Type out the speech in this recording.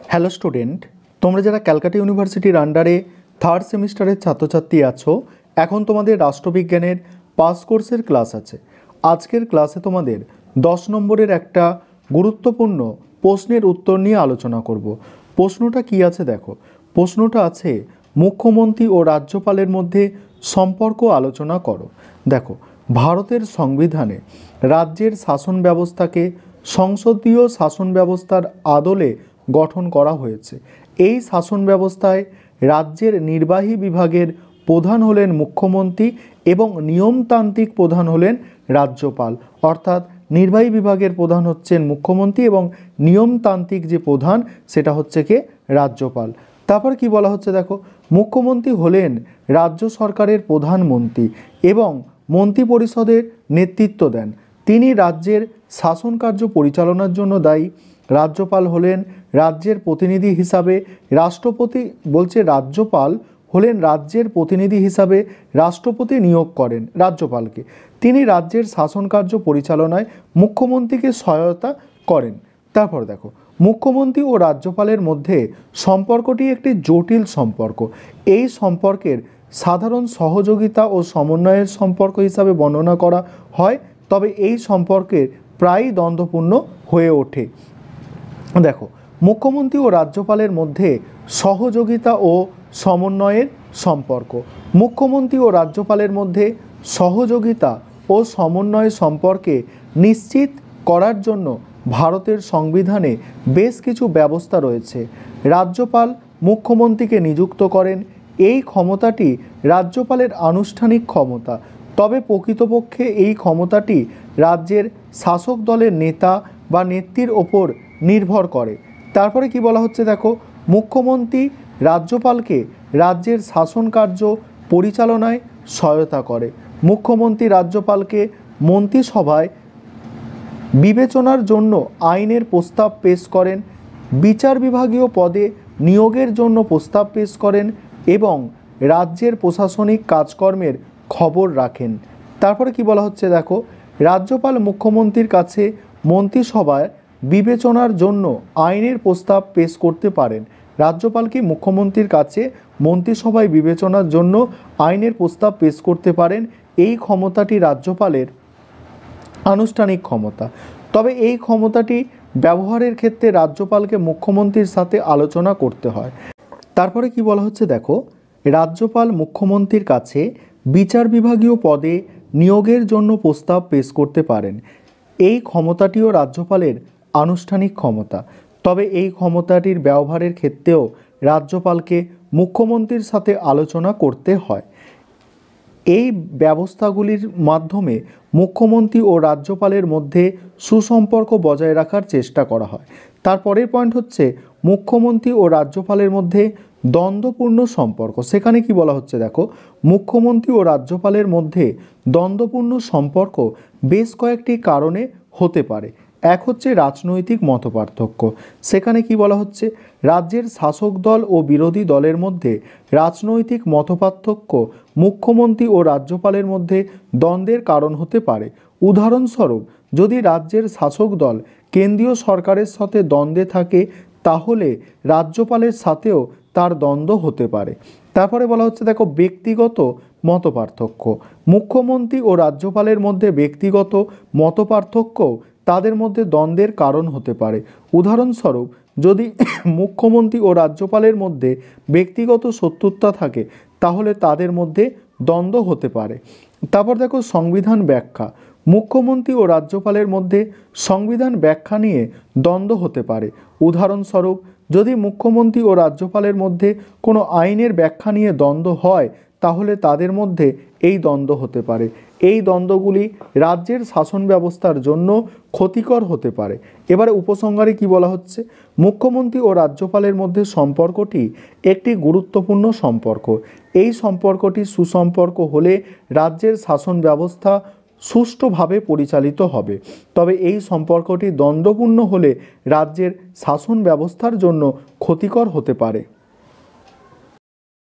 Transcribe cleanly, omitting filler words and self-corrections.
Hello student, তোমরা যারা ক্যালকাটা ইউনিভার্সিটির আন্ডারে থার্ড সেমিস্টারের ছাত্রছাত্রী আছো, এখন তোমাদের রাষ্ট্রবিজ্ঞানের পাস কোর্সের ক্লাস আছে। আজকের ক্লাসে তোমাদের 10 নম্বরের একটা গুরুত্বপূর্ণ প্রশ্নের উত্তর নিয়ে আলোচনা করব। প্রশ্নটা কি আছে দেখো। প্রশ্নটা আছে, মুখ্যমন্ত্রী ও রাজ্যপালের মধ্যে সম্পর্ক আলোচনা করো। দেখো, ভারতের সংবিধানে রাজ্যের শাসন ব্যবস্থাকে সংসদীয় শাসন ব্যবস্থার আদলে গঠন করা হয়েছে। এই শাসন ব্যবস্থায় রাজ্যের নির্বাহী বিভাগের প্রধান হলেন মুখ্যমন্ত্রী এবং নিয়মতান্ত্রিক প্রধান হলেন রাজ্যপাল। অর্থাৎ নির্বাহী বিভাগের প্রধান হচ্ছেন মুখ্যমন্ত্রী এবং নিয়মতান্ত্রিক যে প্রধান সেটা হচ্ছে কে রাজ্যপাল। তারপর কি বলা হচ্ছে দেখো, মুখ্যমন্ত্রী হলেন রাজ্য সরকারের প্রধানমন্ত্রী এবং মন্ত্রিপরিষদের নেতৃত্ব দেন। তিনি রাজ্যের শাসন কার্য পরিচালনার জন্য দায়ী। রাজ্যপাল হলেন রাজ্যের প্রতিনিধি হিসাবে রাজ্যপাল হলেন রাজ্যের প্রতিনিধি হিসাবে রাষ্ট্রপতি নিয়োগ করেন রাজ্যপালকে। তিনি রাজ্যের শাসন কার্য পরিচালনায় মুখ্যমন্ত্রীকে সহায়তা করেন। তারপর দেখো, মুখ্যমন্ত্রী ও রাজ্যপালের মধ্যে সম্পর্কটি একটি জটিল সম্পর্ক। এই সম্পর্কের সাধারণ সহযোগিতা ও সমন্বয়ের সম্পর্ক হিসাবে বর্ণনা করা হয়, তবে এই সম্পর্কের প্রায়ই দ্বন্দ্বপূর্ণ হয়ে ওঠে। দেখো, মুখ্যমন্ত্রী ও রাজ্যপালের মধ্যে সহযোগিতা ও সমন্বয়ের সম্পর্ক। মুখ্যমন্ত্রী ও রাজ্যপালের মধ্যে সহযোগিতা ও সমন্বয় সম্পর্কে নিশ্চিত করার জন্য ভারতের সংবিধানে বেশ কিছু ব্যবস্থা রয়েছে। রাজ্যপাল মুখ্যমন্ত্রীকে নিযুক্ত করেন। এই ক্ষমতাটি রাজ্যপালের আনুষ্ঠানিক ক্ষমতা, তবে প্রকৃতপক্ষে এই ক্ষমতাটি রাজ্যের শাসক দলের নেতা বা নেত্রীর ওপর নির্ভর করে। তারপরে কি বলা হচ্ছে দেখো, মুখ্যমন্ত্রী রাজ্যপালকে রাজ্যের শাসন কার্য পরিচালনায় সহায়তা করে। মুখ্যমন্ত্রী রাজ্যপালকে মন্ত্রিসভায় বিবেচনার জন্য আইনের প্রস্তাব পেশ করেন, বিচার বিভাগীয় পদে নিয়োগের জন্য প্রস্তাব পেশ করেন এবং রাজ্যের প্রশাসনিক কাজকর্মের খবর রাখেন। তারপরে কি বলা হচ্ছে দেখো, রাজ্যপাল মুখ্যমন্ত্রীর কাছে মন্ত্রিসভায় বিবেচনার জন্য আইনের প্রস্তাব পেশ করতে পারেন। রাজ্যপাল কি মুখ্যমন্ত্রীর কাছে মন্ত্রিসভায় বিবেচনার জন্য আইনের প্রস্তাব পেশ করতে পারেন। এই ক্ষমতাটি রাজ্যপালের আনুষ্ঠানিক ক্ষমতা, তবে এই ক্ষমতাটি ব্যবহারের ক্ষেত্রে রাজ্যপালকে মুখ্যমন্ত্রীর সাথে আলোচনা করতে হয়। তারপরে কি বলা হচ্ছে দেখো, রাজ্যপাল মুখ্যমন্ত্রীর কাছে বিচার বিভাগীয় পদে নিয়োগের জন্য প্রস্তাব পেশ করতে পারেন। এই ক্ষমতাটিও রাজ্যপালের আনুষ্ঠানিক ক্ষমতা, তবে এই ক্ষমতাটির ব্যবহারের ক্ষেত্রেও রাজ্যপালকে মুখ্যমন্ত্রীর সাথে আলোচনা করতে হয়। এই ব্যবস্থাগুলির মাধ্যমে মুখ্যমন্ত্রী ও রাজ্যপালের মধ্যে সুসম্পর্ক বজায় রাখার চেষ্টা করা হয়। তারপরের পয়েন্ট হচ্ছে, মুখ্যমন্ত্রী ও রাজ্যপালের মধ্যে দ্বন্দ্বপূর্ণ সম্পর্ক। সেখানে কি বলা হচ্ছে দেখো, মুখ্যমন্ত্রী ও রাজ্যপালের মধ্যে দ্বন্দ্বপূর্ণ সম্পর্ক বেশ কয়েকটি কারণে হতে পারে। এক হচ্ছে রাজনৈতিক মতপার্থক্য। সেখানে কি বলা হচ্ছে, রাজ্যের শাসক দল ও বিরোধী দলের মধ্যে রাজনৈতিক মতপার্থক্য মুখ্যমন্ত্রী ও রাজ্যপালের মধ্যে দ্বন্দ্বের কারণ হতে পারে। উদাহরণস্বরূপ, যদি রাজ্যের শাসক দল কেন্দ্রীয় সরকারের সাথে দ্বন্দ্বে থাকে, তাহলে রাজ্যপালের সাথেও তার দ্বন্দ্ব হতে পারে। তারপরে বলা হচ্ছে দেখো, ব্যক্তিগত মতপার্থক্য। মুখ্যমন্ত্রী ও রাজ্যপালের মধ্যে ব্যক্তিগত মতপার্থক্য তাদের মধ্যে দ্বন্দ্বের কারণ হতে পারে। উদাহরণস্বরূপ, যদি মুখ্যমন্ত্রী ও রাজ্যপালের মধ্যে ব্যক্তিগত শত্রুতা থাকে, তাহলে তাদের মধ্যে দ্বন্দ্ব হতে পারে। তারপর দেখো, সংবিধান ব্যাখ্যা। মুখ্যমন্ত্রী ও রাজ্যপালের মধ্যে সংবিধান ব্যাখ্যা নিয়ে দ্বন্দ্ব হতে পারে। উদাহরণস্বরূপ, যদি মুখ্যমন্ত্রী ও রাজ্যপালের মধ্যে কোনো আইনের ব্যাখ্যা নিয়ে দ্বন্দ্ব হয়, তাহলে তাদের মধ্যে এই দ্বন্দ্ব হতে পারে। এই দ্বন্দ্বগুলি রাজ্যের শাসন ব্যবস্থার জন্য ক্ষতিকর হতে পারে। এবারে উপসংহারে কি বলা হচ্ছে, মুখ্যমন্ত্রী ও রাজ্যপালের মধ্যে সম্পর্কটি একটি গুরুত্বপূর্ণ সম্পর্ক। এই সম্পর্কটি সুসম্পর্ক হলে রাজ্যের শাসন ব্যবস্থা সুষ্ঠুভাবে পরিচালিত হবে, তবে এই সম্পর্কটি দ্বন্দ্বপূর্ণ হলে রাজ্যের শাসন ব্যবস্থার জন্য ক্ষতিকর হতে পারে।